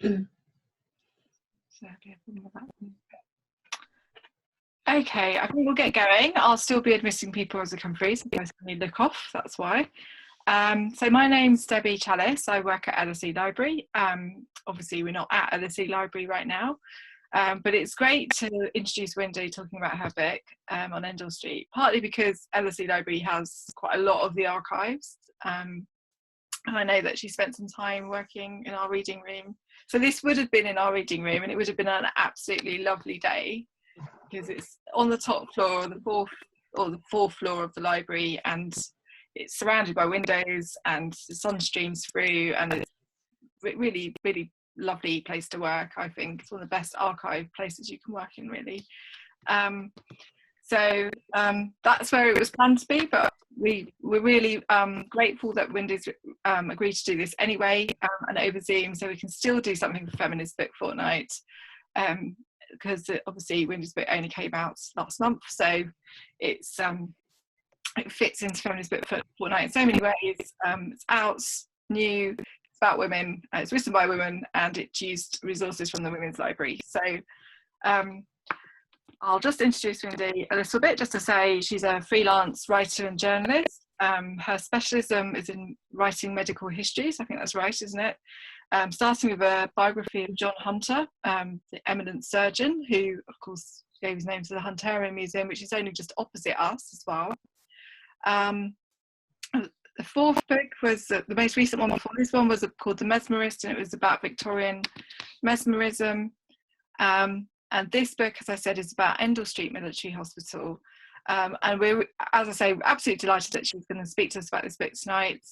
Okay, I think we'll get going. I'll still be admitting people as they come through, so you guys can look off, that's why. So my name's Debbie Chalice. I work at LSE Library. Obviously we're not at LSE Library right now, but it's great to introduce Wendy talking about her book on Endell Street, partly because LSE Library has quite a lot of the archives, and I know that she spent some time working in our reading room. So this would have been in our reading room, and it would have been an absolutely lovely day, because it's on the top floor, the fourth floor of the library, and it's surrounded by windows, and the sun streams through, and it's really, really lovely place to work. I think it's one of the best archive places you can work in, really. So that's where it was planned to be, but we're really grateful that Wendy's agreed to do this anyway, and over Zoom, so we can still do something for Feminist Book Fortnight, because obviously Wendy's book only came out last month, so it's it fits into Feminist Book Fortnight in so many ways. It's out, new, it's about women, it's written by women, and it used resources from the Women's Library. So I'll just introduce Wendy a little bit, just to say she's a freelance writer and journalist. Her specialism is in writing medical histories, I think that's right, isn't it? Starting with a biography of John Hunter, the eminent surgeon, who of course gave his name to the Hunterian Museum, which is only just opposite us as well. The fourth book was the most recent one before this one, was called The Mesmerist, and it was about Victorian mesmerism. And this book, as I said, is about Endell Street Military Hospital. And we're, as I say, absolutely delighted that she's going to speak to us about this book tonight.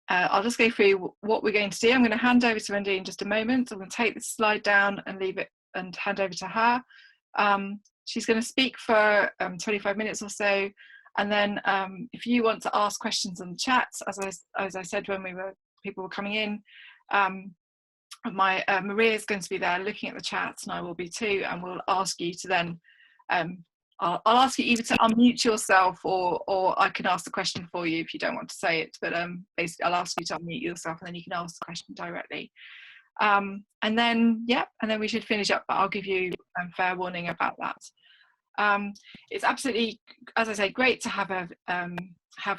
I'll just go through what we're going to do. I'm going to hand over to Wendy in just a moment. I'm going to take this slide down and leave it and hand over to her. She's going to speak for 25 minutes or so. And then if you want to ask questions in the chat, as I said when people were coming in, Maria is going to be there looking at the chat, and I will be too, and we'll ask you to then I'll ask you either to unmute yourself, or I can ask the question for you if you don't want to say it, but basically I'll ask you to unmute yourself, and then you can ask the question directly, and then we should finish up, but I'll give you fair warning about that. It's absolutely, as I say, great to have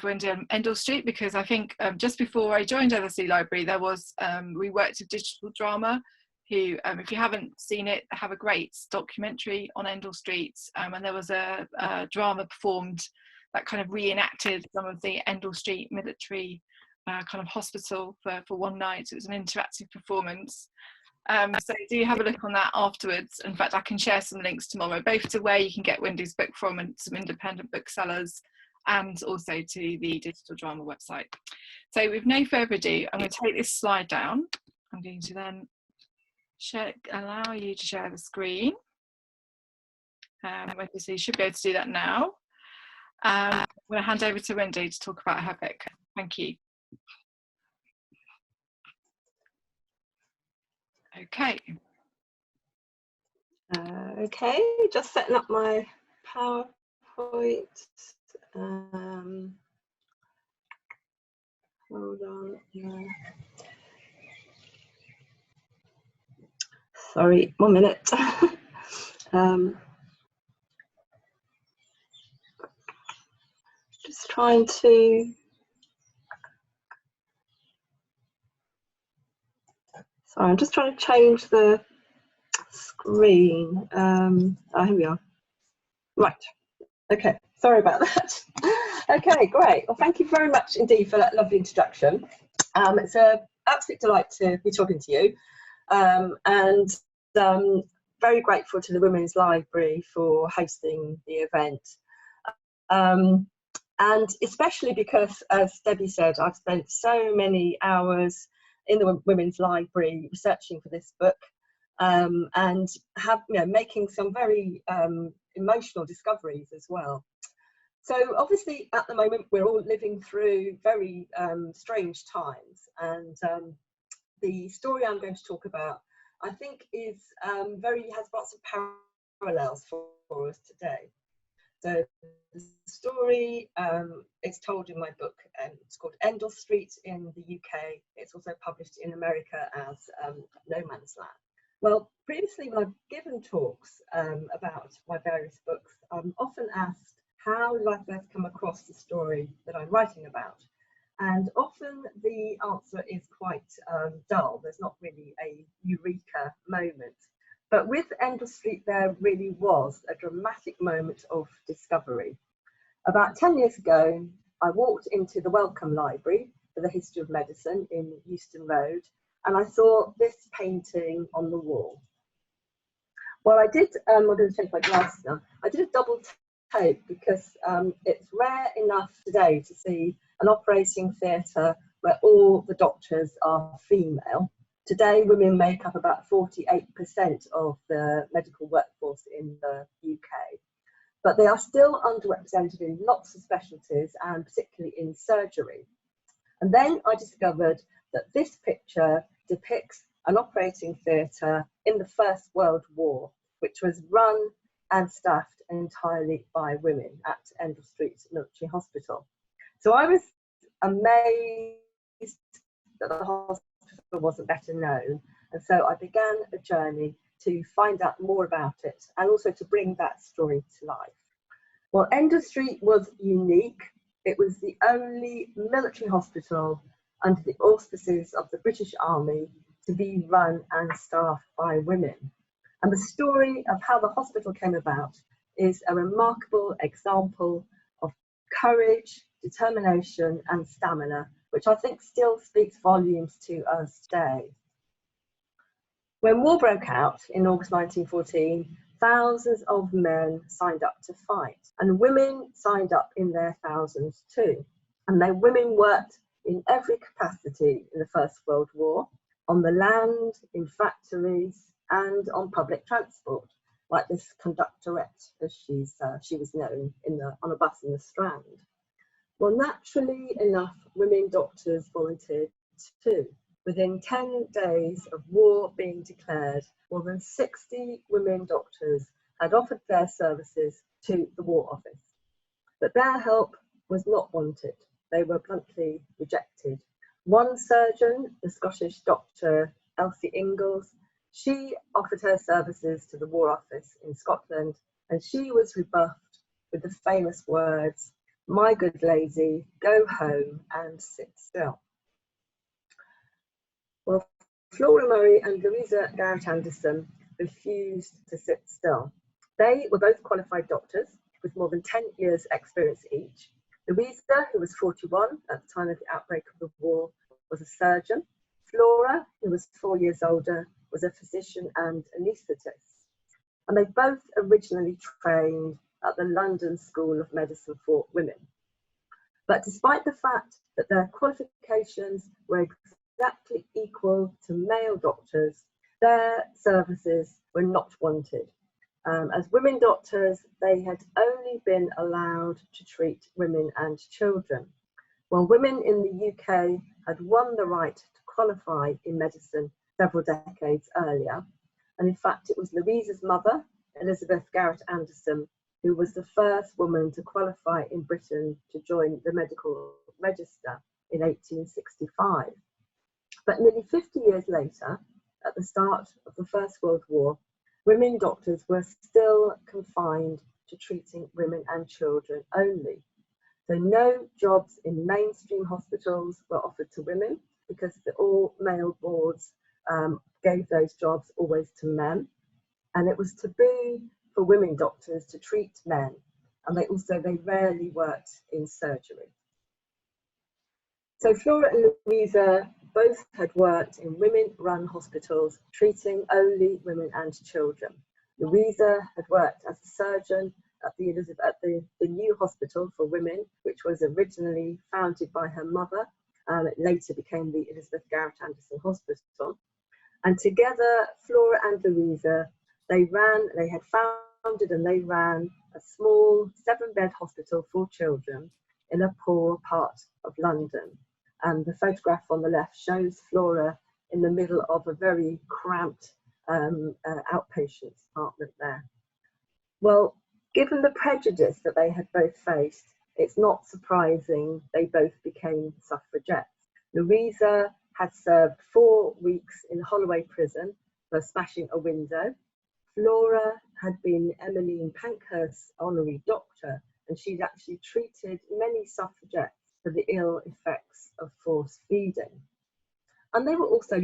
Wendy on Endell Street, because I think just before I joined LSE Library, there was we worked with Digital Drama, who if you haven't seen it, have a great documentary on Endell Street, and there was a drama performed that kind of reenacted some of the Endell Street military kind of hospital for one night. It was an interactive performance. So do have a look on that afterwards. In fact, I can share some links tomorrow, both to where you can get Wendy's book from and some independent booksellers, and also to the Digital Drama website. So with no further ado, I'm going to take this slide down. I'm going to then allow you to share the screen. So you should be able to do that now. I'm going to hand over to Wendy to talk about her book. Thank you. Okay. Okay, just setting up my PowerPoint. Hold on. Sorry, 1 minute. Just trying to. Sorry, I'm just trying to change the screen. Here we are. Right. Okay. Sorry about that. Okay, great. Well, thank you very much indeed for that lovely introduction. It's an absolute delight to be talking to you, and very grateful to the Women's Library for hosting the event. And especially because, as Debbie said, I've spent so many hours in the Women's Library researching for this book, and have making some very emotional discoveries as well. So obviously at the moment we're all living through very strange times, and the story I'm going to talk about, I think, is has lots of parallels for us today. So the story is told in my book, and it's called Endell Street in the UK. It's also published in America as No Man's Land. Well, previously when I've given talks about my various books, I'm often asked how did I first come across the story that I'm writing about? And often the answer is quite dull. There's not really a eureka moment. But with Endell Street, there really was a dramatic moment of discovery. About 10 years ago, I walked into the Wellcome Library for the History of Medicine in Euston Road, and I saw this painting on the wall. Well, I did, I'm going to change my glasses now. I did a double take because it's rare enough today to see an operating theatre where all the doctors are female. Today, women make up about 48% of the medical workforce in the UK, but they are still underrepresented in lots of specialties and particularly in surgery. And then I discovered that this picture depicts an operating theatre in the First World War, which was run and staffed entirely by women at Endell Street Military Hospital. So I was amazed that the hospital wasn't better known, and so I began a journey to find out more about it and also to bring that story to life. Well, Endell Street was unique. It was the only military hospital under the auspices of the British Army to be run and staffed by women. And the story of how the hospital came about is a remarkable example of courage, determination and stamina, which I think still speaks volumes to us today. When war broke out in August 1914, thousands of men signed up to fight, and women signed up in their thousands too. And the women worked in every capacity in the First World War, on the land, in factories, and on public transport, like this conductorette, as she was known on a bus in the Strand. Well, naturally enough, women doctors volunteered too. Within 10 days of war being declared, more than 60 women doctors had offered their services to the War Office. But their help was not wanted. They were bluntly rejected. One surgeon, the Scottish doctor Elsie Ingalls, she offered her services to the War Office in Scotland, and she was rebuffed with the famous words, "My good lady, go home and sit still." Well, Flora Murray and Louisa Garrett Anderson refused to sit still. They were both qualified doctors with more than 10 years experience each. Louisa, who was 41 at the time of the outbreak of the war, was a surgeon. Flora, who was 4 years older, was a physician and anaesthetist. And they both originally trained at the London School of Medicine for Women. But despite the fact that their qualifications were exactly equal to male doctors, their services were not wanted. As women doctors, they had only been allowed to treat women and children, while women in the UK had won the right to qualify in medicine several decades earlier. And in fact, it was Louisa's mother, Elizabeth Garrett Anderson, who was the first woman to qualify in Britain to join the medical register in 1865. But nearly 50 years later, at the start of the First World War, women doctors were still confined to treating women and children only. So no jobs in mainstream hospitals were offered to women because the all-male boards gave those jobs always to men. And it was taboo for women doctors to treat men. And they rarely worked in surgery. So Flora and Louisa both had worked in women-run hospitals, treating only women and children. Louisa had worked as a surgeon at the new hospital for women, which was originally founded by her mother. It later became the Elizabeth Garrett Anderson Hospital. And together, Flora and Louisa, they had founded and they ran a small 7-bed hospital for children in a poor part of London. And the photograph on the left shows Flora in the middle of a very cramped outpatient department there. Well, Given the prejudice that they had both faced, it's not surprising they both became suffragettes. Louisa had served 4 weeks in Holloway prison for smashing a window. Flora had been Emmeline Pankhurst's honorary doctor, and she'd actually treated many suffragettes for the ill effects of forced feeding. And they were also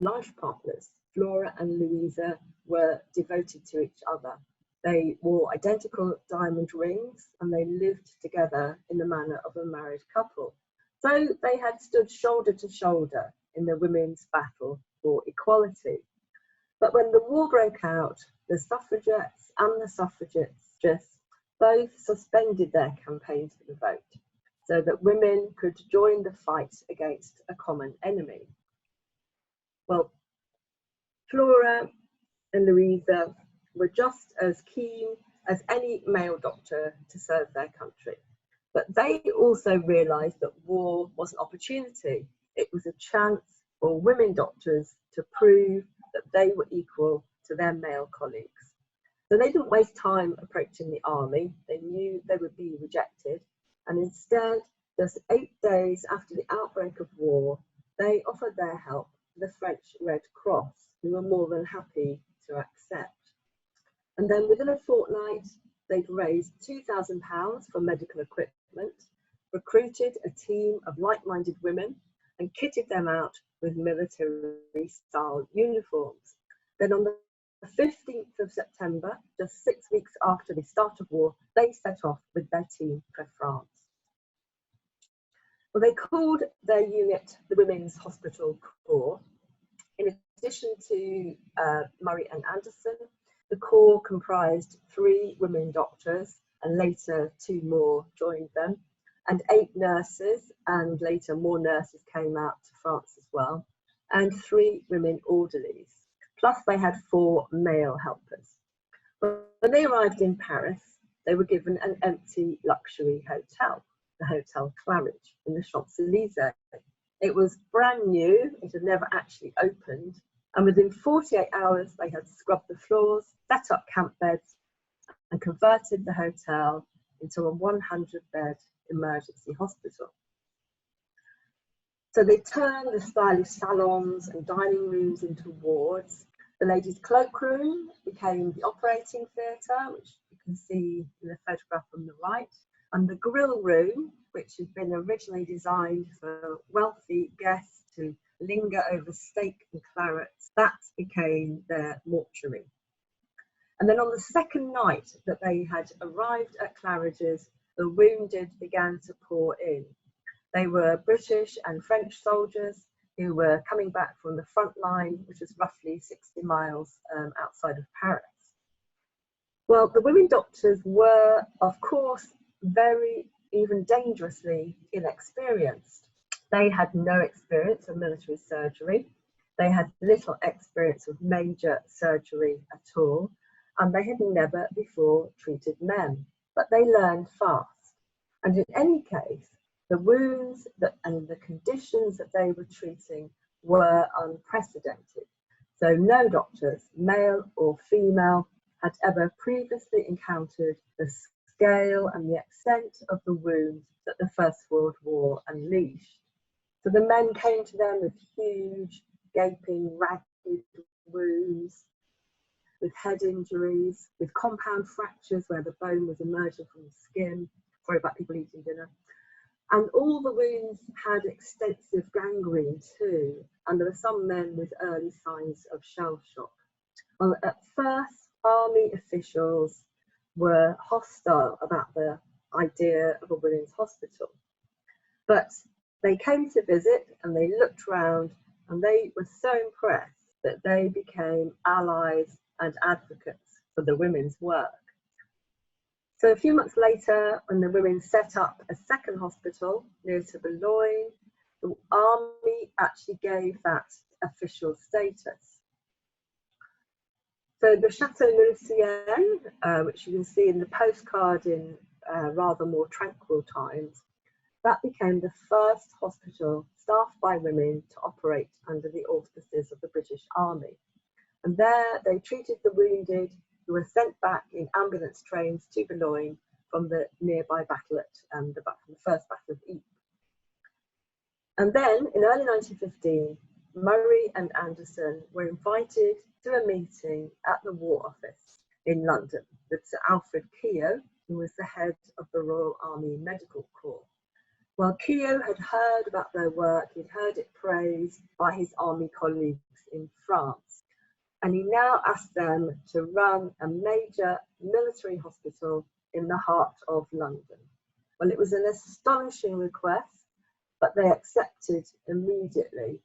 life partners. Flora and Louisa were devoted to each other. They wore identical diamond rings and they lived together in the manner of a married couple. So they had stood shoulder to shoulder in the women's battle for equality. But when the war broke out, the suffragettes and the suffragists both suspended their campaigns for the vote so that women could join the fight against a common enemy. Well, Flora and Louisa were just as keen as any male doctor to serve their country. But they also realised that war was an opportunity. It was a chance for women doctors to prove that they were equal to their male colleagues. So they didn't waste time approaching the army. They knew they would be rejected. And instead, just 8 days after the outbreak of war, they offered their help to the French Red Cross, who were more than happy to accept. And then within a fortnight, they'd raised £2,000 for medical equipment, recruited a team of like-minded women, and kitted them out with military-style uniforms. Then on the 15th of September, just 6 weeks after the start of war, they set off with their team for France. Well, they called their unit the Women's Hospital Corps. In addition to Murray and Anderson, the Corps comprised 3 women doctors, and later 2 more joined them, and 8 nurses, and later more nurses came out to France as well, and 3 women orderlies. Plus they had 4 male helpers. When they arrived in Paris, they were given an empty luxury hotel, the Hotel Claridge in the Champs-Élysées. It was brand new, it had never actually opened, and within 48 hours they had scrubbed the floors, set up camp beds, and converted the hotel into a 100-bed emergency hospital. So they turned the stylish salons and dining rooms into wards. The ladies' cloakroom became the operating theatre, which you can see in the photograph on the right, and the grill room, which had been originally designed for wealthy guests to linger over steak and clarets, that became their mortuary. And then on the second night that they had arrived at Claridge's, the wounded began to pour in. They were British and French soldiers who were coming back from the front line, which was roughly 60 miles outside of Paris. Well, the women doctors were, of course, very, even dangerously inexperienced. They had no experience of military surgery. They had little experience of major surgery at all, and they had never before treated men, but they learned fast. And in any case, the wounds and the conditions that they were treating were unprecedented. So no doctors, male or female, had ever previously encountered the scale and the extent of the wounds that the First World War unleashed. So the men came to them with huge, gaping, ragged wounds, with head injuries, with compound fractures where the bone was emerging from the skin. Sorry about people eating dinner. And all the wounds had extensive gangrene too, and there were some men with early signs of shell shock. Well, at first, army officials were hostile about the idea of a women's hospital, but they came to visit and they looked round and they were so impressed that they became allies and advocates for the women's work. So a few months later, when the women set up a second hospital near to Boulogne, the army actually gave that official status. So the Chateau Lucien, which you can see in the postcard in rather more tranquil times, that became the first hospital staffed by women to operate under the auspices of the British Army. And there they treated the wounded who were sent back in ambulance trains to Boulogne from the nearby battle from the First Battle of Ypres. And then, in early 1915, Murray and Anderson were invited to a meeting at the War Office in London with Sir Alfred Keogh, who was the head of the Royal Army Medical Corps. Well, Keogh had heard about their work, he'd heard it praised by his army colleagues in France, and he now asked them to run a major military hospital in the heart of London. Well, it was an astonishing request, but they accepted immediately.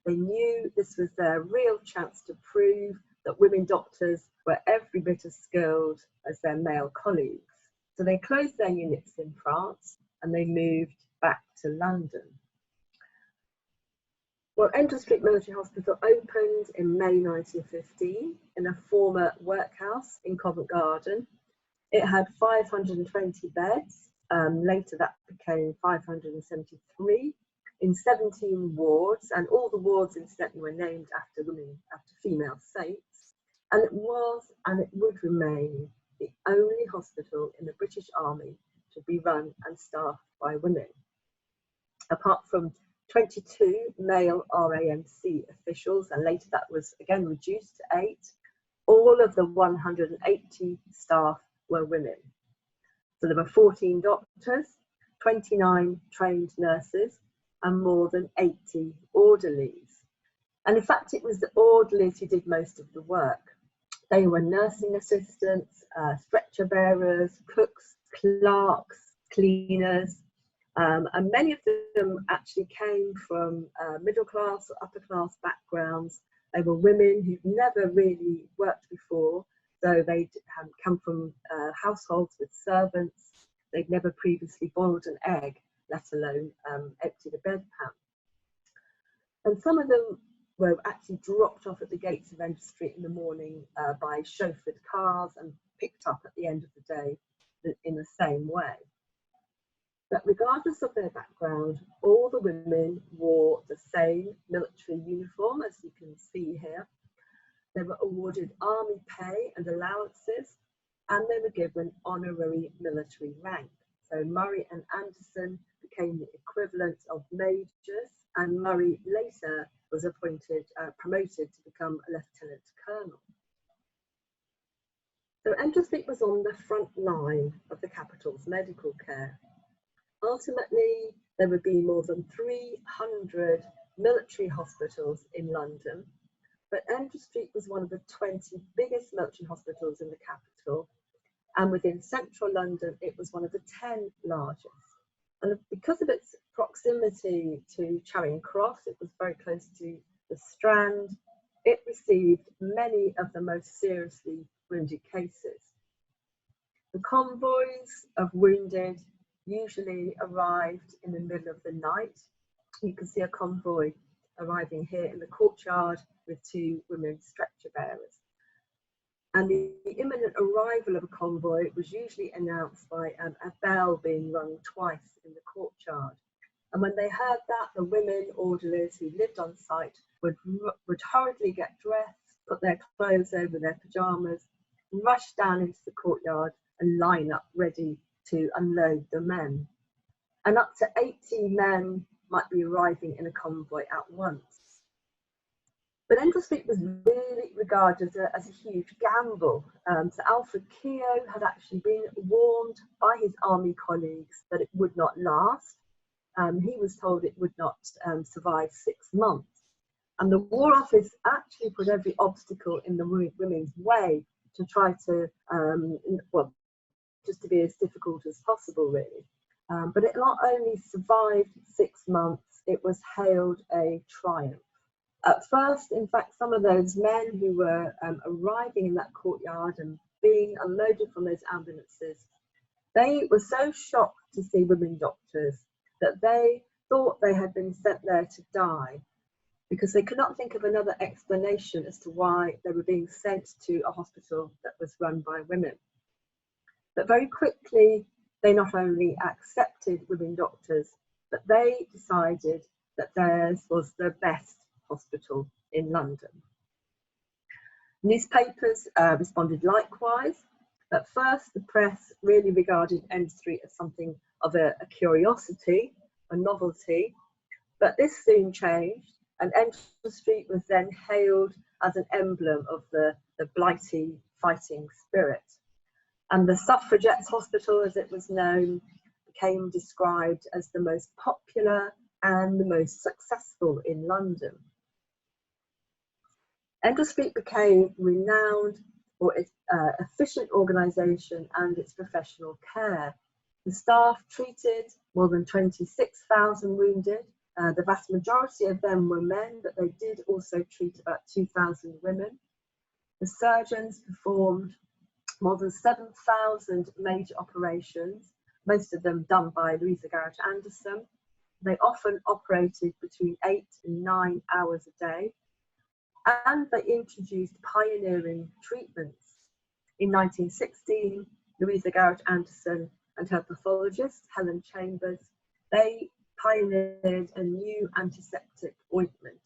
They knew this was their real chance to prove that women doctors were every bit as skilled as their male colleagues. So they closed their units in France and they moved back to London. Well, Endell Street Military Hospital opened in May 1915 in a former workhouse in Covent Garden. It had 520 beds. Later that became 573 in 17 wards, and all the wards incidentally were named after women, after female saints. And it was, and it would remain, the only hospital in the British Army to be run and staffed by women. Apart from 22 male RAMC officials, and later that was again reduced to 8, all of the 180 staff were women. So there were 14 doctors, 29 trained nurses, and more than 80 orderlies. And in fact, it was the orderlies who did most of the work. They were nursing assistants, stretcher bearers, cooks, clerks, cleaners, and many of them actually came from middle class or upper class backgrounds. They were women who'd never really worked before, so they'd come from households with servants. They'd never previously boiled an egg, let alone emptied a bedpan. And some of them were actually dropped off at the gates of Endell Street in the morning by chauffeured cars and picked up at the end of the day in the same way. But regardless of their background, all the women wore the same military uniform, as you can see here. They were awarded army pay and allowances, and they were given honorary military rank. So Murray and Anderson became the equivalent of majors, and Murray later was promoted to become a lieutenant colonel. So Endell Street was on the front line of the capital's medical care. Ultimately, there would be more than 300 military hospitals in London, but Endell Street was one of the 20 biggest military hospitals in the capital, and within central London, it was one of the 10 largest. And because of its proximity to Charing Cross, it was very close to the Strand, it received many of the most seriously wounded cases. The convoys of wounded usually arrived in the middle of the night. You can see a convoy arriving here in the courtyard with 2 women stretcher bearers. And the imminent arrival of a convoy was usually announced by a bell being rung twice in the courtyard. And when they heard that, the women orderlies who lived on site would hurriedly get dressed, put their clothes over their pyjamas, rush down into the courtyard and line up ready to unload the men. And up to 80 men might be arriving in a convoy at once. But Endell Street was really regarded as a huge gamble. So Alfred Keogh had actually been warned by his army colleagues that it would not last. He was told it would not survive 6 months. And the War Office actually put every obstacle in the women's way to try to, well, just to be as difficult as possible, really. But it not only survived 6 months, it was hailed a triumph. At first, in fact, some of those men who were arriving in that courtyard and being unloaded from those ambulances, they were so shocked to see women doctors that they thought they had been sent there to die, because they could not think of another explanation as to why they were being sent to a hospital that was run by women. But very quickly, they not only accepted women doctors, but they decided that theirs was the best hospital in London. Newspapers responded likewise. At first, the press really regarded Endell Street as something of a curiosity, a novelty, but this soon changed, and Endell Street was then hailed as an emblem of the Blighty fighting spirit. And the Suffragettes Hospital, as it was known, became described as the most popular and the most successful in London. Endell Street became renowned for its efficient organisation and its professional care. The staff treated more than 26,000 wounded. The vast majority of them were men, but they did also treat about 2,000 women. The surgeons performed more than 7,000 major operations, most of them done by Louisa Garrett Anderson. They often operated between 8 and 9 hours a day, and they introduced pioneering treatments. In 1916, Louisa Garrett Anderson and her pathologist, Helen Chambers, they pioneered a new antiseptic ointment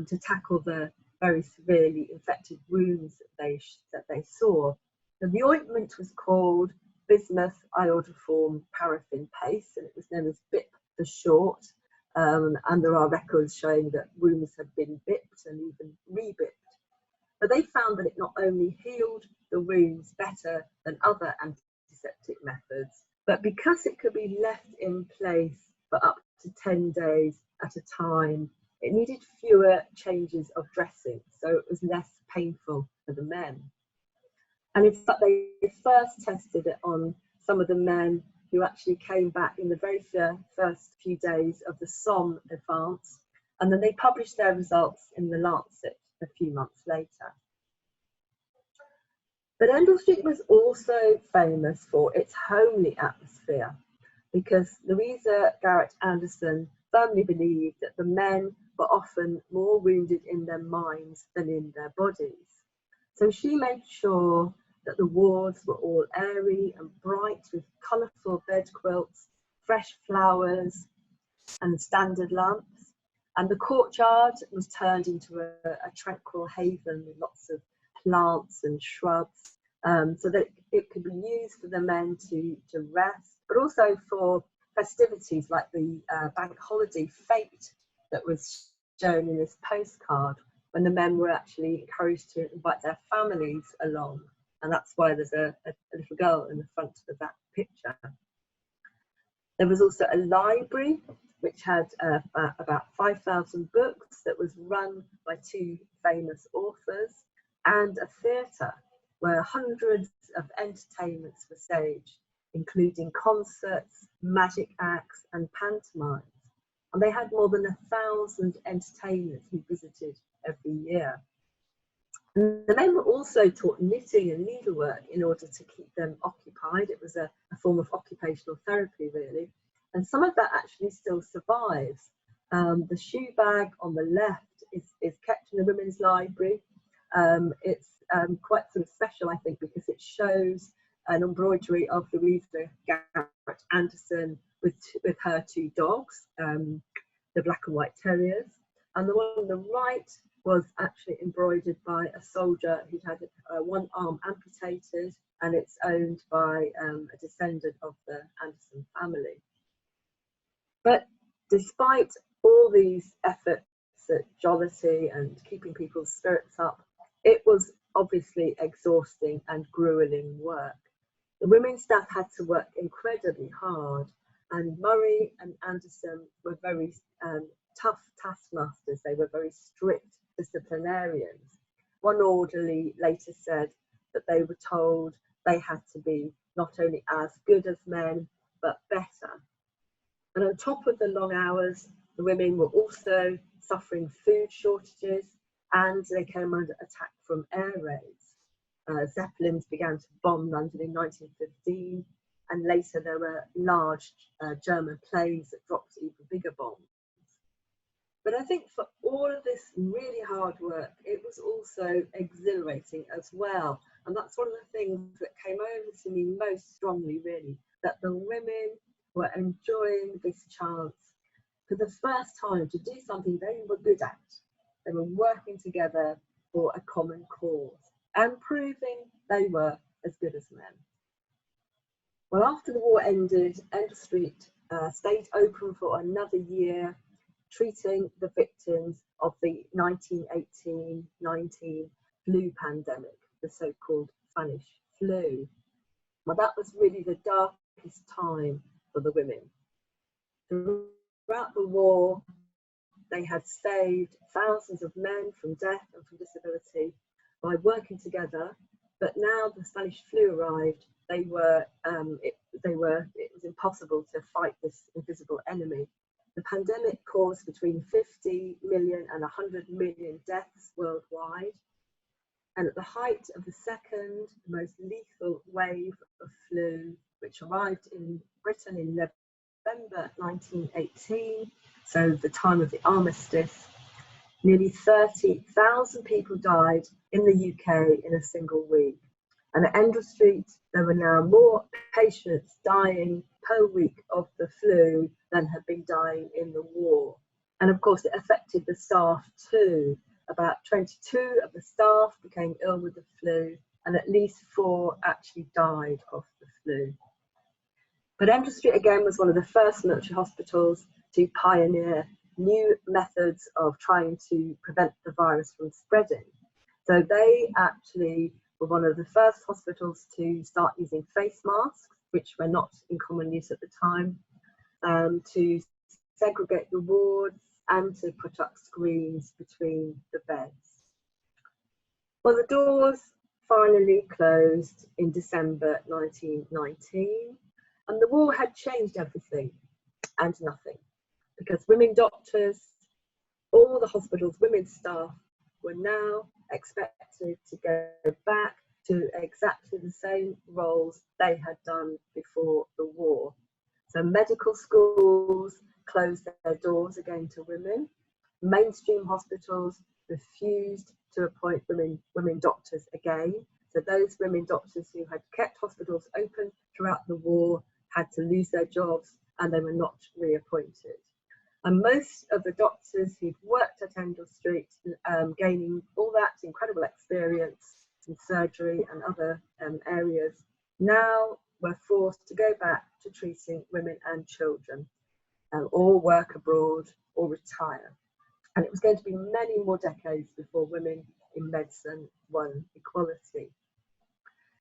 to tackle the very severely infected wounds that they saw. And the ointment was called bismuth iodoform paraffin paste, and it was known as BIP for short. And there are records showing that wounds have been bipped and even re-bipped. But they found that it not only healed the wounds better than other antiseptic methods, but because it could be left in place for up to 10 days at a time, it needed fewer changes of dressing, so it was less painful for the men. And in fact, they first tested it on some of the men who actually came back in the very first few days of the Somme advance, and then they published their results in the Lancet a few months later. But Endell Street was also famous for its homely atmosphere, because Louisa Garrett Anderson firmly believed that the men were often more wounded in their minds than in their bodies. So she made sure that the wards were all airy and bright with colourful bed quilts, fresh flowers and standard lamps. And the courtyard was turned into a tranquil haven with lots of plants and shrubs, so that it could be used for the men to rest, but also for festivities like the bank holiday fete that was shown in this postcard, when the men were actually encouraged to invite their families along. And that's why there's a little girl in the front of that picture. There was also a library which had about 5,000 books that was run by 2 famous authors, and a theatre where hundreds of entertainments were staged, including concerts, magic acts and pantomimes. And they had more than 1,000 entertainers who visited every year. And the men were also taught knitting and needlework in order to keep them occupied. It was a form of occupational therapy, really. And some of that actually still survives. The shoe bag on the left is kept in the women's library. It's quite sort of special, I think, because it shows an embroidery of Louisa Garrett Anderson with her 2 dogs, the black and white terriers. And the one on the right was actually embroidered by a soldier who'd had one arm amputated, and it's owned by a descendant of the Anderson family. But despite all these efforts at jollity and keeping people's spirits up, it was obviously exhausting and grueling work. The women's staff had to work incredibly hard, and Murray and Anderson were very tough taskmasters. They were very strict disciplinarians. One orderly later said that they were told they had to be not only as good as men, but better. And on top of the long hours, the women were also suffering food shortages, and they came under attack from air raids. Zeppelins began to bomb London in 1915, and later there were large German planes that dropped even bigger bombs. But I think for all of this really hard work, it was also exhilarating as well. And that's one of the things that came over to me most strongly, really, that the women were enjoying this chance for the first time to do something they were good at. They were working together for a common cause and proving they were as good as men. Well, after the war ended, Endell Street stayed open for another year, treating the victims of the 1918-19 flu pandemic, the so-called Spanish flu. Well, that was really the darkest time for the women. Throughout the war, they had saved thousands of men from death and from disability by working together. But now the Spanish flu arrived, it was impossible to fight this invisible enemy. The pandemic caused between 50 million and 100 million deaths worldwide. And at the height of the second most lethal wave of flu, which arrived in Britain in November 1918, so the time of the armistice, nearly 30,000 people died in the UK in a single week. And at Endell Street, there were now more patients dying per week of the flu than had been dying in the war. And of course, it affected the staff too. About 22 of the staff became ill with the flu, and at least 4 actually died of the flu. But Endell Street again was one of the first military hospitals to pioneer new methods of trying to prevent the virus from spreading. So they actually were one of the first hospitals to start using face masks, which were not in common use at the time, to segregate the wards and to put up screens between the beds. Well, the doors finally closed in December 1919, and the war had changed everything and nothing, because women doctors, all the hospital's women staff were now expected to go back to exactly the same roles they had done before the war. So medical schools closed their doors again to women. Mainstream hospitals refused to appoint women doctors again. So those women doctors who had kept hospitals open throughout the war had to lose their jobs, and they were not reappointed. And most of the doctors who'd worked at Endell Street, gaining all that incredible experience in surgery and other areas, now were forced to go back to treating women and children, or work abroad or retire. And it was going to be many more decades before women in medicine won equality.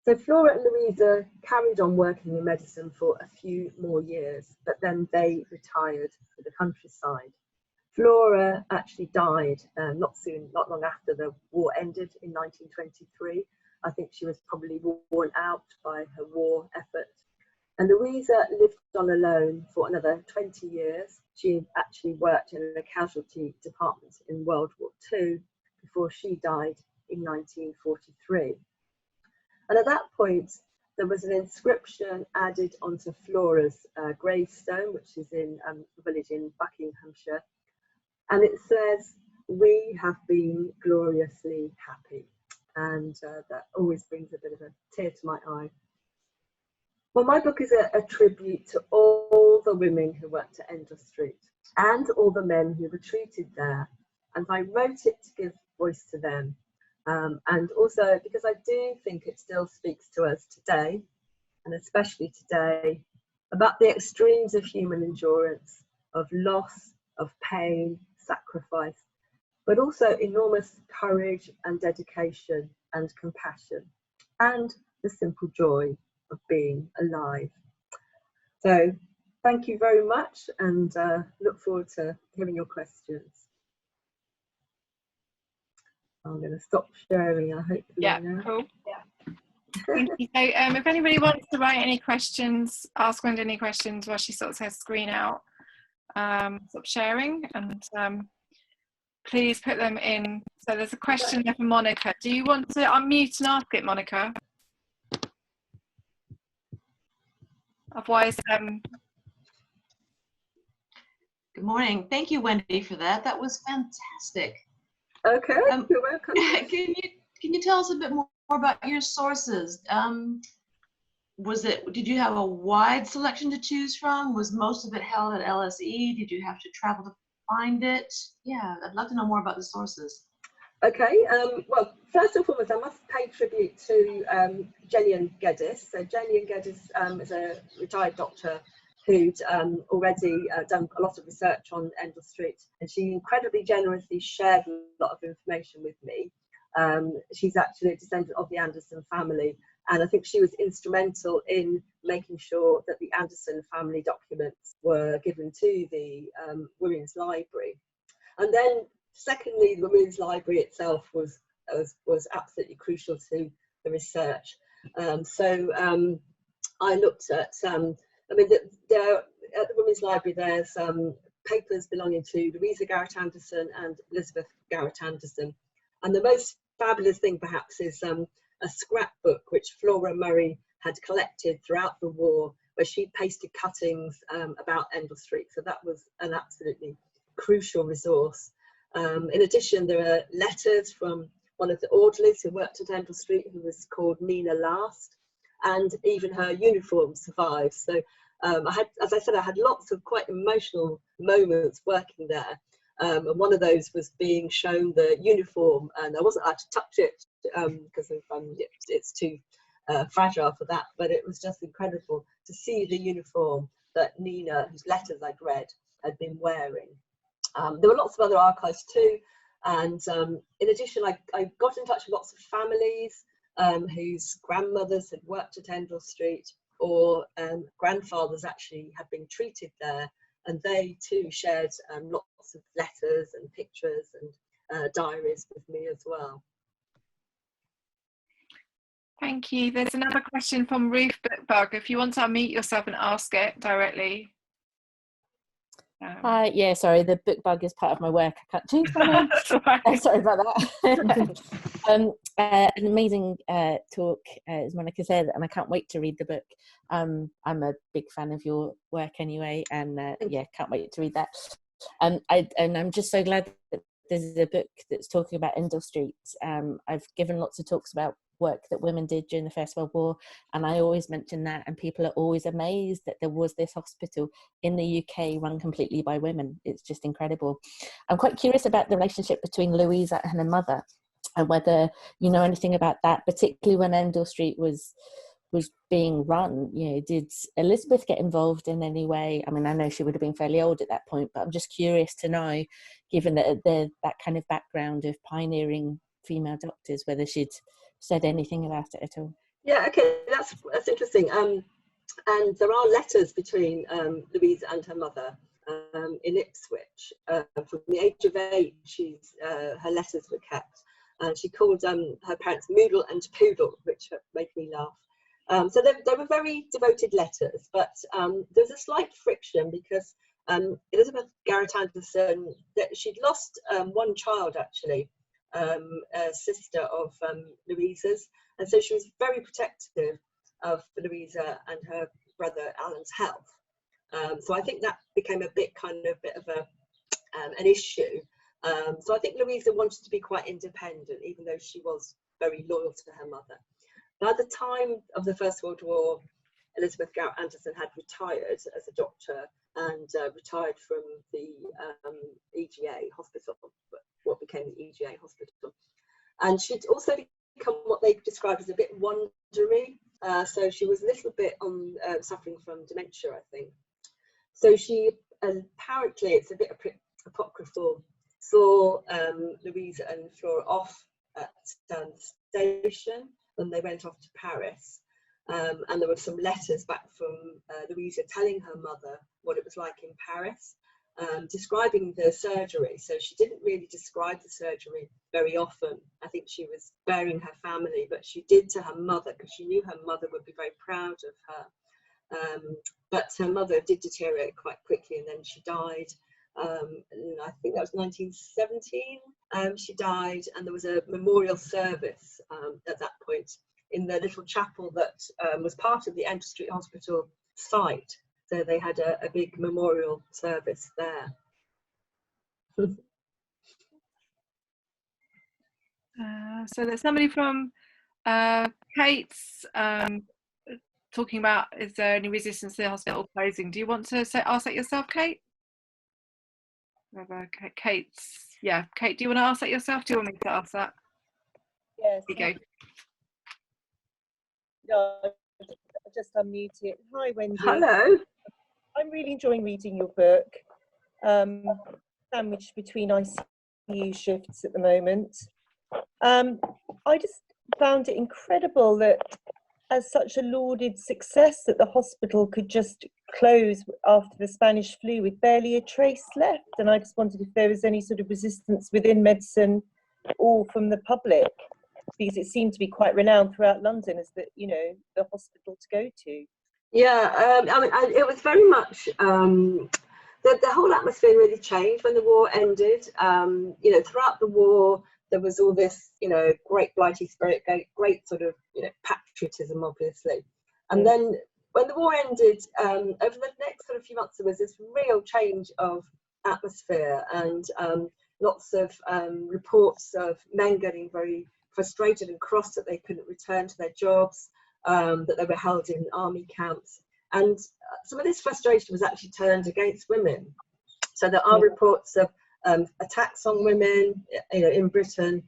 So Flora and Louisa carried on working in medicine for a few more years, but then they retired to the countryside. Flora actually died not long after the war ended in 1923. I think she was probably worn out by her war effort. And Louisa lived on alone for another 20 years. She actually worked in a casualty department in World War II before she died in 1943. And at that point, there was an inscription added onto Flora's gravestone, which is in a village in Buckinghamshire. And it says, "We have been gloriously happy." And that always brings a bit of a tear to my eye. Well, my book is a tribute to all the women who worked at Endell Street and all the men who were treated there. And I wrote it to give voice to them. And also because I do think it still speaks to us today, and especially today, about the extremes of human endurance, of loss, of pain, sacrifice, but also enormous courage and dedication and compassion, and the simple joy of being alive. So thank you very much, and look forward to hearing your questions. I'm going to stop sharing, I hope. Yeah, now. cool. Yeah. Thank you. So if anybody wants to write any questions, ask Wendy any questions while she sorts her screen out, stop sharing, and please put them in. So there's a question there for Monica. Do you want to unmute and ask it, Monica? Otherwise, Good morning. Thank you, Wendy, for that. That was fantastic. Okay, you're welcome. Can you tell us a bit more about your sources? Did you have a wide selection to choose from? Was most of it held at LSE? Did you have to travel to find it? Yeah, I'd love to know more about the sources. Okay, well, first and foremost, I must pay tribute to Gillian Geddes. So Gillian Geddes is a retired doctor who'd already done a lot of research on Endell Street, and she incredibly generously shared a lot of information with me. She's actually a descendant of the Anderson family, and I think she was instrumental in making sure that the Anderson family documents were given to the Women's Library. And then secondly, the Women's Library itself was absolutely crucial to the research. I looked at, at the Women's Library, there's papers belonging to Louisa Garrett Anderson and Elizabeth Garrett Anderson. And the most fabulous thing perhaps is a scrapbook which Flora Murray had collected throughout the war, where she pasted cuttings about Endell Street. So that was an absolutely crucial resource. In addition, there are letters from one of the orderlies who worked at Endell Street, who was called Nina Last, and even her uniform survives. So I had, as I said, I had lots of quite emotional moments working there. And one of those was being shown the uniform, and I wasn't allowed to touch it because it's too fragile for that, but it was just incredible to see the uniform that Nina, whose letters I'd read, had been wearing. There were lots of other archives too, and in addition, I got in touch with lots of families whose grandmothers had worked at Endell Street, or grandfathers actually had been treated there, and they too shared lots of letters and pictures and diaries with me as well. Thank you. There's another question from Ruth Bookbug. If you want to unmute yourself and ask it directly. Yeah, sorry, the book bug is part of my work. I can't choose my name. Right. Sorry about that. An amazing talk, as Monica said, and I can't wait to read the book. I'm a big fan of your work anyway, and yeah, can't wait to read that. And I'm just so glad that there's a book that's talking about Endell Street. I've given lots of talks about work that women did during the First World War, and I always mention that, and people are always amazed that there was this hospital in the UK run completely by women. It's just incredible. I'm quite curious about the relationship between Louisa and her mother, and whether you know anything about that, particularly when Endell Street was being run. You know, did Elizabeth get involved in any way? I mean, I know she would have been fairly old at that point, but I'm just curious to know, given that that kind of background of pioneering female doctors, whether she'd said anything about it at all. Yeah, okay, that's interesting. And there are letters between Louisa and her mother in Ipswich. From the age of 8, her letters were kept, and she called her parents Moodle and Poodle, which made me laugh. So they were very devoted letters, but there's a slight friction because Elizabeth Garrett Anderson, she'd lost one child actually, a sister of Louisa's, and so she was very protective of Louisa and her brother Alan's health. So I think that became a bit of an issue. So I think Louisa wanted to be quite independent, even though she was very loyal to her mother. By the time of the First World War, Elizabeth Garrett Anderson had retired as a doctor and retired from the EGA hospital, what became the EGA hospital. And she'd also become what they described as a bit wandery. So she was a little bit suffering from dementia, I think. So she apparently, it's a bit apocryphal, saw Louisa and Flora off at the station when they went off to Paris. And there were some letters back from Louisa telling her mother what it was like in Paris, describing the surgery. So she didn't really describe the surgery very often. I think she was sparing her family, but she did to her mother because she knew her mother would be very proud of her. But her mother did deteriorate quite quickly, and then she died. And I think that was 1917. She died, and there was a memorial service at that point in the little chapel that was part of the Endell Street Hospital site. So they had a big memorial service there. So there's somebody from Kate's talking about, is there any resistance to the hospital closing? Do you want to ask that yourself, Kate? Kate's Yeah, Kate, do you want to ask that yourself? Do you want me to ask that? Yes. Here you go. No, I just unmuted. Hi, Wendy. Hello. I'm really enjoying reading your book. Sandwiched between ICU shifts at the moment. I just found it incredible that, as such a lauded success, that the hospital could just close after the Spanish flu with barely a trace left. And I just wondered if there was any sort of resistance within medicine or from the public, because it seemed to be quite renowned throughout London as the, you know, the hospital to go to. Yeah, I mean, it was very much, the whole atmosphere really changed when the war ended. You know, throughout the war, there was all this, you know, great blighty spirit, great sort of, you know, patriotism, obviously. And then when the war ended, over the next sort of few months, there was this real change of atmosphere, and lots of reports of men getting very frustrated and cross that they couldn't return to their jobs, that they were held in army camps. And some of this frustration was actually turned against women. So there are reports of attacks on women, you know, in Britain,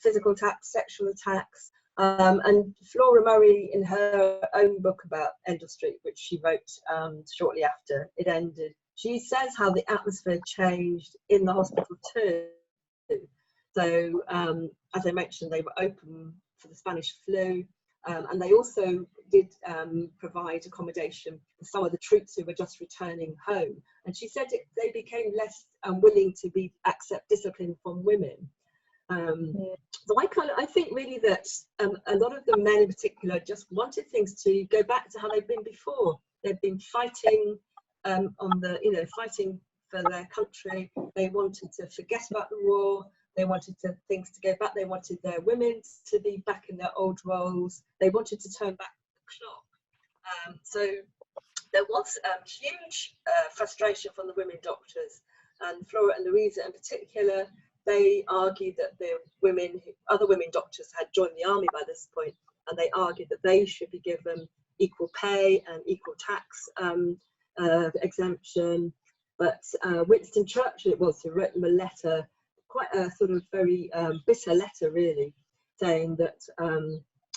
physical attacks, sexual attacks. And Flora Murray, in her own book about Endell Street, which she wrote shortly after it ended, she says how the atmosphere changed in the hospital too. So, as I mentioned, they were open for the Spanish flu, and they also did provide accommodation for some of the troops who were just returning home. And she said they became less willing to accept discipline from women. So I think really that a lot of the men in particular just wanted things to go back to how they've been before. They've been fighting fighting for their country. They wanted to forget about the war. They wanted things to go back. They wanted their women to be back in their old roles. They wanted to turn back the clock. So there was huge frustration from the women doctors, and Flora and Louisa in particular. They argued that other women doctors had joined the army by this point, and they argued that they should be given equal pay and equal tax exemption. But Winston Churchill, it was, who wrote them a letter, quite a sort of very bitter letter, really, saying that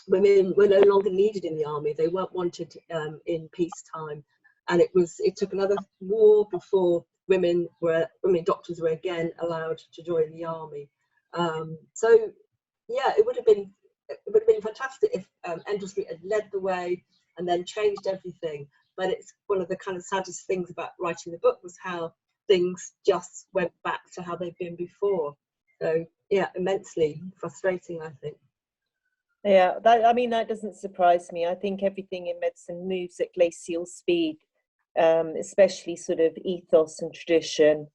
women were no longer needed in the army. They weren't wanted in peacetime, and it took another war before women doctors were again allowed to join the army. So yeah, it would have been fantastic if Endell Street had led the way and then changed everything. But it's one of the kind of saddest things about writing the book was how things just went back to how they've been before. So yeah, immensely frustrating, I think. Yeah, that doesn't surprise me. I think everything in medicine moves at glacial speed, especially sort of ethos and tradition.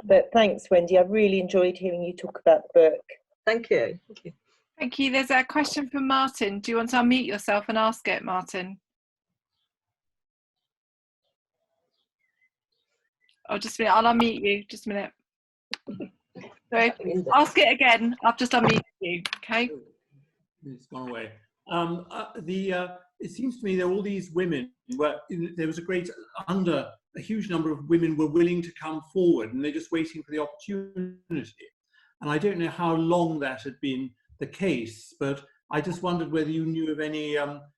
But thanks, Wendy. I really enjoyed hearing you talk about the book. Thank you. Thank you. Thank you. There's a question from Martin. Do you want to unmute yourself and ask it, Martin? Oh, just a minute. I'll unmute you. Just a minute. So ask it again. I've just unmuted you. Okay. It's gone away. It seems to me that all these women there was a huge number of women were willing to come forward, and they're just waiting for the opportunity. And I don't know how long that had been the case, but I just wondered whether you knew of any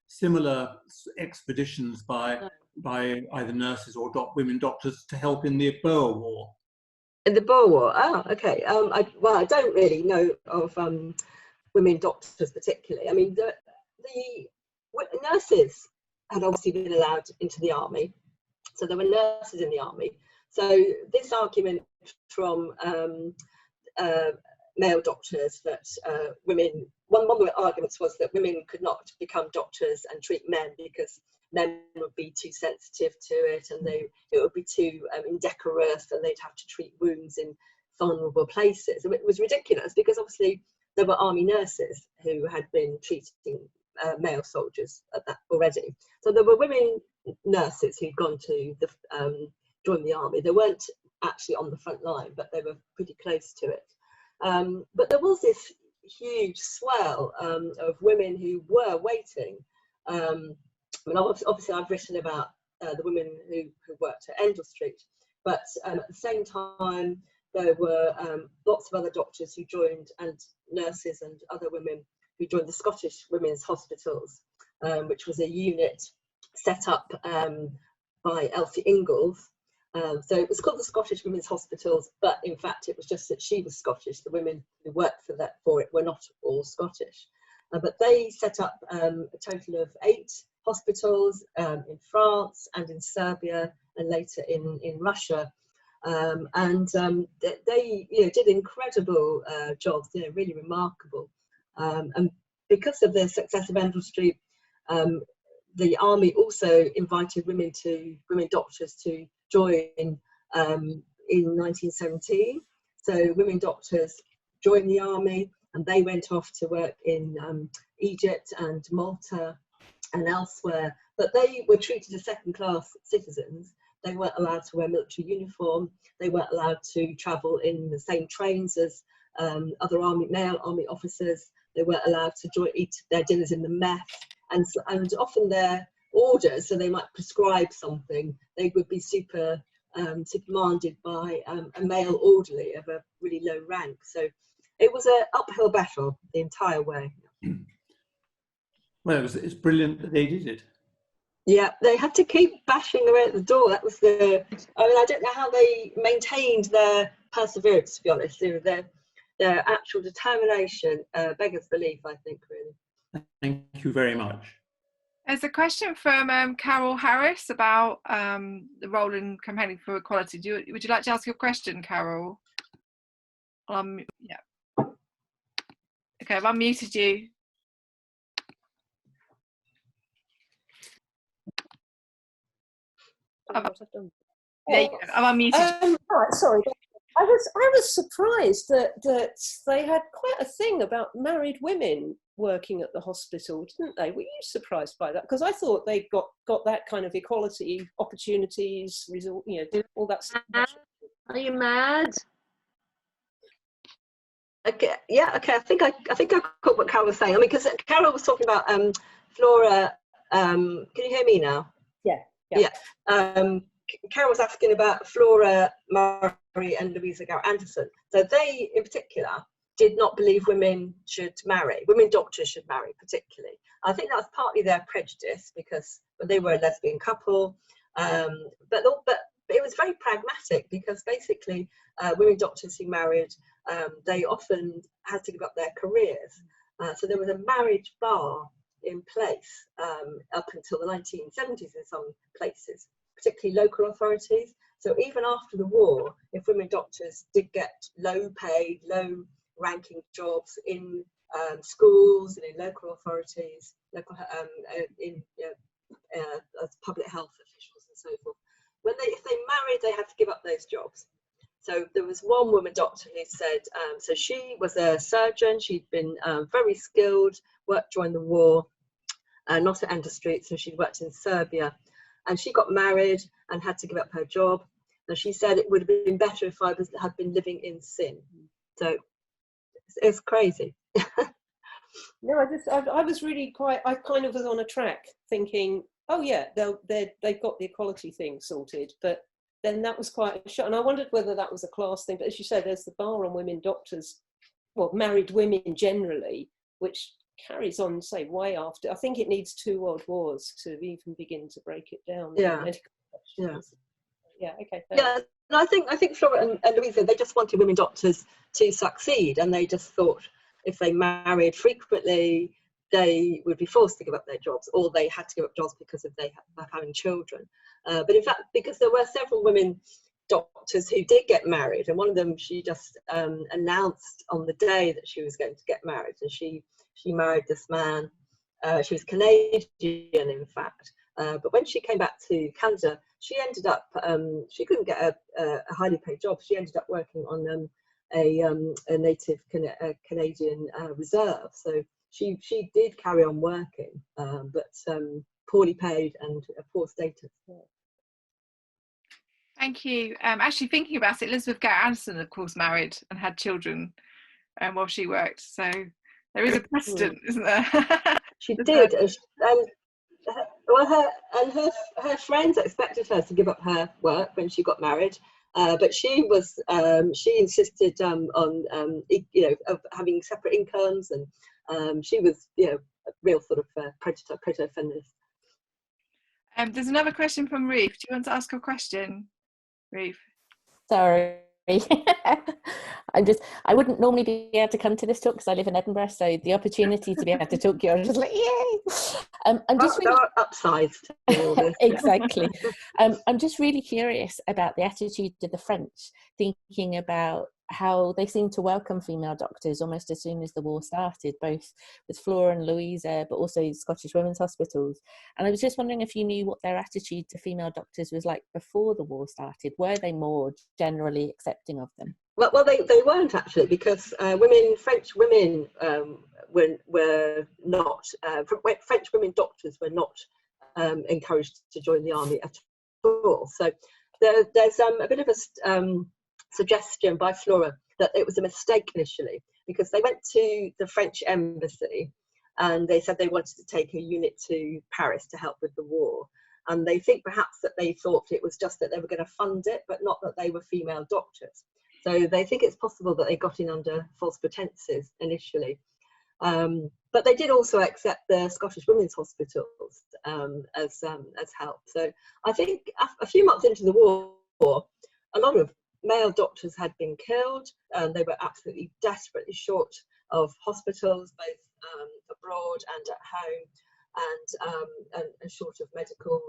similar expeditions by either nurses or women doctors to help in the Boer War. In the Boer War? Oh, okay. I don't really know of women doctors particularly. I mean, the nurses had obviously been allowed into the army, so there were nurses in the army. So this argument from male doctors that women, one of the arguments was that women could not become doctors and treat men because men would be too sensitive to it, and it would be too indecorous, and they'd have to treat wounds in vulnerable places. And it was ridiculous because obviously there were army nurses who had been treating male soldiers at that already. So there were women nurses who'd gone to join the army. They weren't actually on the front line, but they were pretty close to it. But there was this huge swell of women who were waiting. I mean, obviously I've written about the women who worked at Endell Street, but at the same time there were lots of other doctors who joined, and nurses and other women who joined the Scottish Women's Hospitals, which was a unit set up by Elsie Ingalls. So it was called the Scottish Women's Hospitals, but in fact it was just that she was Scottish. The women who worked for it were not all Scottish. But they set up a total of 8 hospitals in France and in Serbia and later in Russia. They did incredible jobs, really remarkable. And because of the success of Endell Street, the army also invited women doctors to join in 1917. So women doctors joined the army, and they went off to work in Egypt and Malta and elsewhere. But they were treated as second-class citizens. They weren't allowed to wear military uniform. They weren't allowed to travel in the same trains as other male army officers. They weren't allowed to eat their dinners in the mess. And often their orders, so they might prescribe something, they would be supermanded by a male orderly of a really low rank. So it was an uphill battle the entire way. Well, it's brilliant that they did it. Yeah, they had to keep bashing away at the door. That was I don't know how they maintained their perseverance, to be honest. Their actual determination beggars belief, I think, really. Thank you very much. There's a question from Carol Harris about the role in campaigning for equality. Would you like to ask your question, Carol? Yeah. Okay, I've unmuted you. I've unmuted you. Right, sorry. I was surprised that they had quite a thing about married women working at the hospital, didn't they? Were you surprised by that? Because I thought they got that kind of equality, opportunities, all that stuff. Are you mad? Okay, yeah, okay. I think I caught what Carol was saying. I mean, because Carol was talking about Flora. Can you hear me now? Yeah. Carol was asking about Flora Murray and Louisa Garrett Anderson. So they, in particular, did not believe women should marry. Women doctors should marry, particularly. I think that was partly their prejudice because they were a lesbian couple. But it was very pragmatic because basically women doctors who married, they often had to give up their careers. So there was a marriage bar in place up until the 1970s in some places, particularly local authorities. So even after the war, if women doctors did get low paid, low ranking jobs in schools and in local authorities, as public health officials and so forth, if they married, they had to give up those jobs. So there was one woman doctor who said, so she was a surgeon, she'd been very skilled, worked during the war, not at Endell Street, so she'd worked in Serbia, and she got married and had to give up her job. And she said it would have been better if I had been living in sin. So it's crazy. No, I was really I kind of was on a track thinking, oh yeah, they've got the equality thing sorted, but then that was quite a shock. And I wondered whether that was a class thing, but as you say, there's the bar on women doctors, well, married women generally, which carries on, say, way after. I think it needs 2 world wars to even begin to break it down. Yeah. Okay. Yeah, and I think Flora and Louisa, they just wanted women doctors to succeed, and they just thought if they married frequently, they would be forced to give up their jobs, or they had to give up jobs because of having children. But in fact, because there were several women doctors who did get married, and one of them, she just announced on the day that she was going to get married, and she married this man. She was Canadian, in fact, but when she came back to Canada, she ended up, she couldn't get a highly paid job. She ended up working on a native Canadian reserve. So she did carry on working, but poorly paid and a poor status. Thank you. Actually, thinking about it, Elizabeth Garrett Anderson, of course, married and had children while she worked. So there is a precedent, isn't there? She did. Her friends expected her to give up her work when she got married, But she insisted on of having separate incomes, and she was a real sort of proto-feminist. There's another question from Ruth. Do you want to ask a question, Ruth? Sorry. I wouldn't normally be able to come to this talk because I live in Edinburgh, so the opportunity to be able to talk to you, I was just like, yay! I'm just there are upsides to all this. Exactly. I'm just really curious about the attitude of the French, thinking about how they seem to welcome female doctors almost as soon as the war started, both with Flora and Louisa, but also Scottish women's hospitals. And I was just wondering if you knew what their attitude to female doctors was like before the war started. Were they more generally accepting of them? Well, they weren't actually, because French women were not, French women doctors were not encouraged to join the army at all. So there's a bit of a suggestion by Flora that it was a mistake initially, because they went to the French embassy and they said they wanted to take a unit to Paris to help with the war. And they think perhaps that they thought it was just that they were going to fund it, but not that they were female doctors. So they think it's possible that they got in under false pretenses initially. But they did also accept the Scottish women's hospitals as help. So I think a few months into the war, a lot of male doctors had been killed, and they were absolutely desperately short of hospitals, both abroad and at home, and short of medical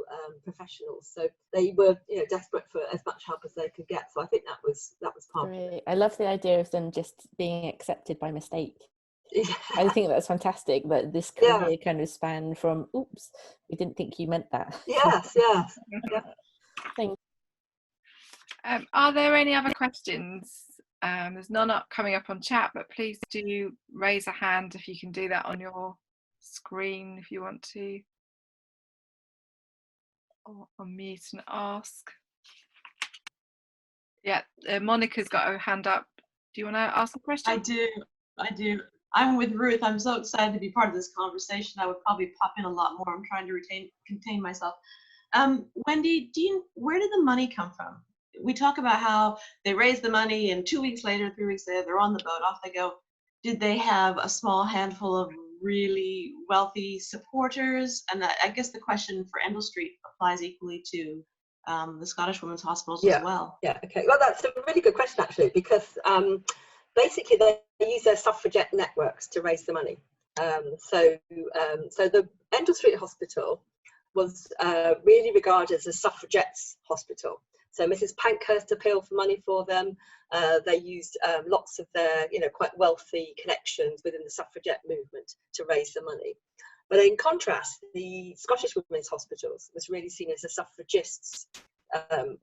professionals. So they were desperate for as much help as they could get. So I think that was part of it. I love the idea of them just being accepted by mistake. Yeah. I think that's fantastic, that this career kind of spanned from, oops, we didn't think you meant that. Yes. Thank you. Are there any other questions? There's none coming up on chat, but please do raise a hand if you can do that on your screen if you want to, or unmute and ask. Yeah, Monica's got her hand up. Do you want to ask a question? I do. I'm with Ruth. I'm so excited to be part of this conversation. I would probably pop in a lot more. I'm trying to contain myself. Wendy, where did the money come from? We talk about how they raised the money and 2 weeks later, 3 weeks later, they're on the boat, off they go. Did they have a small handful of really wealthy supporters? And I guess the question for Endell Street applies equally to the Scottish Women's Hospitals as well. Yeah, okay. Well, that's a really good question, actually, because basically they use their suffragette networks to raise the money. So the Endell Street Hospital was really regarded as a suffragettes hospital. So Mrs. Pankhurst appealed for money for them. They used lots of their, quite wealthy connections within the suffragette movement to raise the money. But in contrast, the Scottish Women's Hospitals was really seen as a suffragists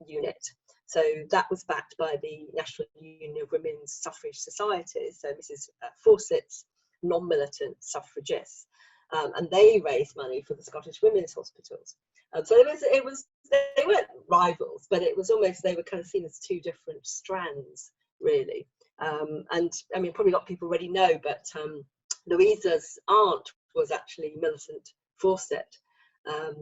unit. So that was backed by the National Union of Women's Suffrage Societies. So Mrs. Fawcett's non-militant suffragists. And they raised money for the Scottish Women's Hospitals. So they weren't rivals, but it was almost, they were kind of seen as two different strands, really. And I mean, probably a lot of people already know, but Louisa's aunt was actually militant Fawcett.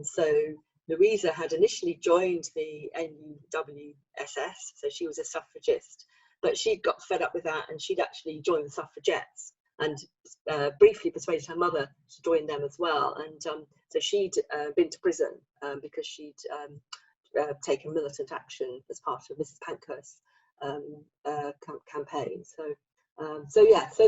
So Louisa had initially joined the NUWSS, so she was a suffragist, but she'd got fed up with that and she'd actually joined the suffragettes, and briefly persuaded her mother to join them as well. And so she'd been to prison because she'd taken militant action as part of Mrs. Pankhurst's campaign. So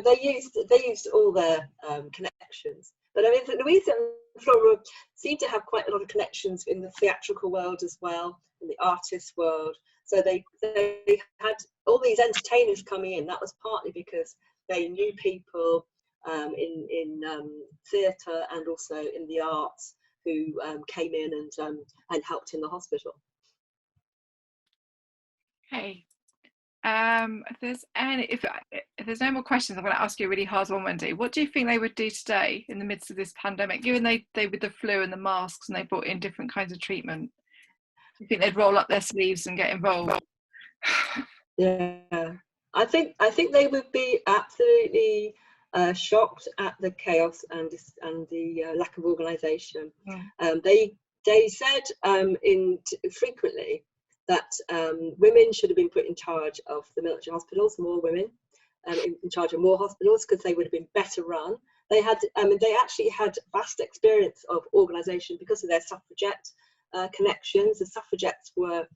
they used all their connections. But I mean, Louisa and Flora seem to have quite a lot of connections in the theatrical world as well, in the artist world. So they had all these entertainers coming in. That was partly because they knew people in theatre and also in the arts who came in and helped in the hospital. Okay. If there's no more questions, I'm going to ask you a really hard one, Wendy. What do you think they would do today in the midst of this pandemic, given they with the flu and the masks and they brought in different kinds of treatment? Do you think they'd roll up their sleeves and get involved? Yeah, I think they would be absolutely shocked at the chaos and the lack of organisation. They said frequently that women should have been put in charge of the military hospitals, more women in charge of more hospitals, because they would have been better run. They had, they actually had vast experience of organisation because of their suffragette connections. The suffragettes were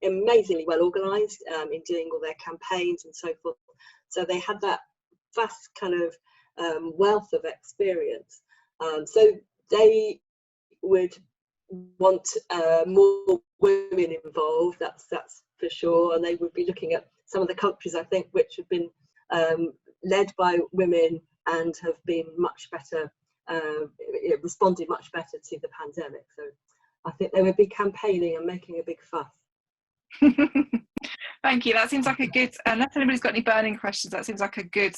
amazingly well organised in doing all their campaigns and so forth. So they had that vast kind of wealth of experience. So they would want more women involved, that's for sure, and they would be looking at some of the countries, I think, which have been led by women and have been much better, responded much better to the pandemic. So I think they would be campaigning and making a big fuss. Thank you. That seems like a good, unless anybody's got any burning questions, that seems like a good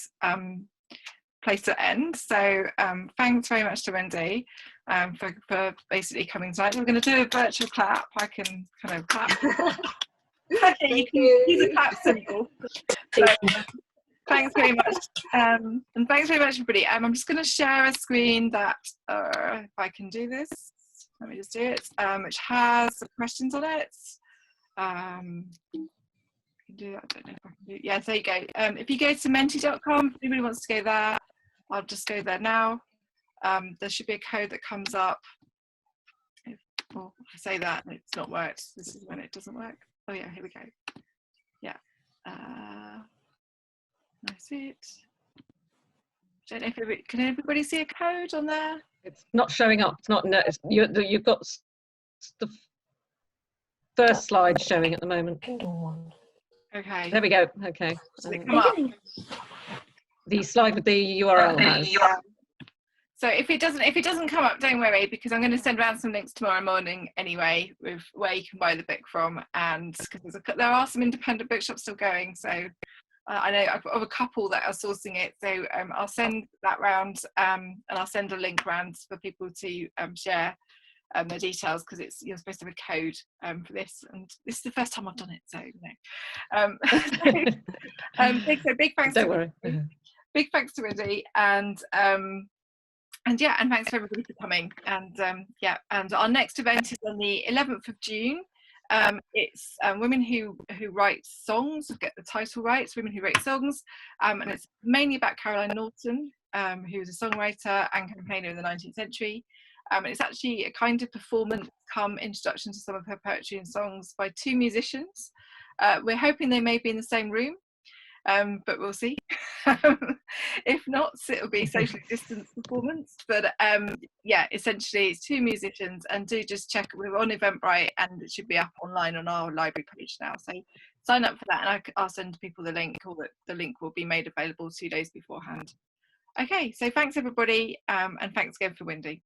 place to end. So thanks very much to Wendy for basically coming tonight. We're going to do a virtual clap. I can kind of clap. Okay, you can use a clap symbol. So, thanks very much. And thanks very much, everybody. I'm just going to share a screen that, if I can do this, let me just do it, which has the questions on it. I can do that. I don't know if I can do it. Yeah, there you go. If you go to menti.com, if anybody wants to go there, I'll just go there now. There should be a code that comes up. If I say that and it's not worked, this is when it doesn't work. Oh yeah, here we go. Yeah. I see it. Don't know if can everybody see a code on there? It's not showing up. It's not. No, you've got the first slide showing at the moment. Okay. There we go. Okay. Does it come up? The slide with the URL has. Yeah. So if it doesn't come up, don't worry, because I'm going to send around some links tomorrow morning anyway, with where you can buy the book from, and because there are some independent bookshops still going. So I know of a couple that are sourcing it. So I'll send that round, and I'll send a link round for people to share the details, because you're supposed to have a code for this, and this is the first time I've done it. So big thanks. Don't worry. Big thanks to Wendy, and yeah, and thanks to everybody for coming. And yeah, and our next event is on the 11th of June. It's women who write songs, get the title right. It's women who write songs, and it's mainly about Caroline Norton, who was a songwriter and campaigner in the 19th century. And it's actually a kind of performance come introduction to some of her poetry and songs by two musicians. We're hoping they may be in the same room, but we'll see. If not, it'll be socially distanced performance. But yeah, essentially it's two musicians, and do just check, we're on Eventbrite and it should be up online on our library page now. So sign up for that, and I'll send people the link, or the link will be made available 2 days beforehand. Okay, so thanks everybody, and thanks again for Wendy.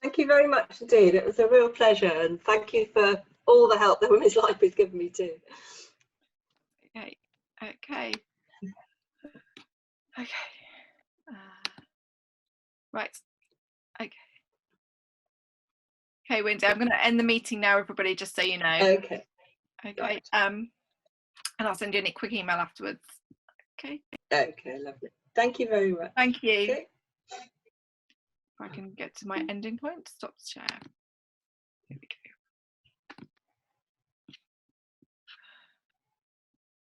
Thank you very much indeed. It was a real pleasure, and thank you for all the help the Women's Library's given me too. Okay. Right. Okay, Wendy, I'm going to end the meeting now, everybody, just so you know. Okay. Right. And I'll send you a quick email afterwards. Okay. Okay, lovely. Thank you very much. Thank you. Okay. If I can get to my ending point, stop share. Here we go.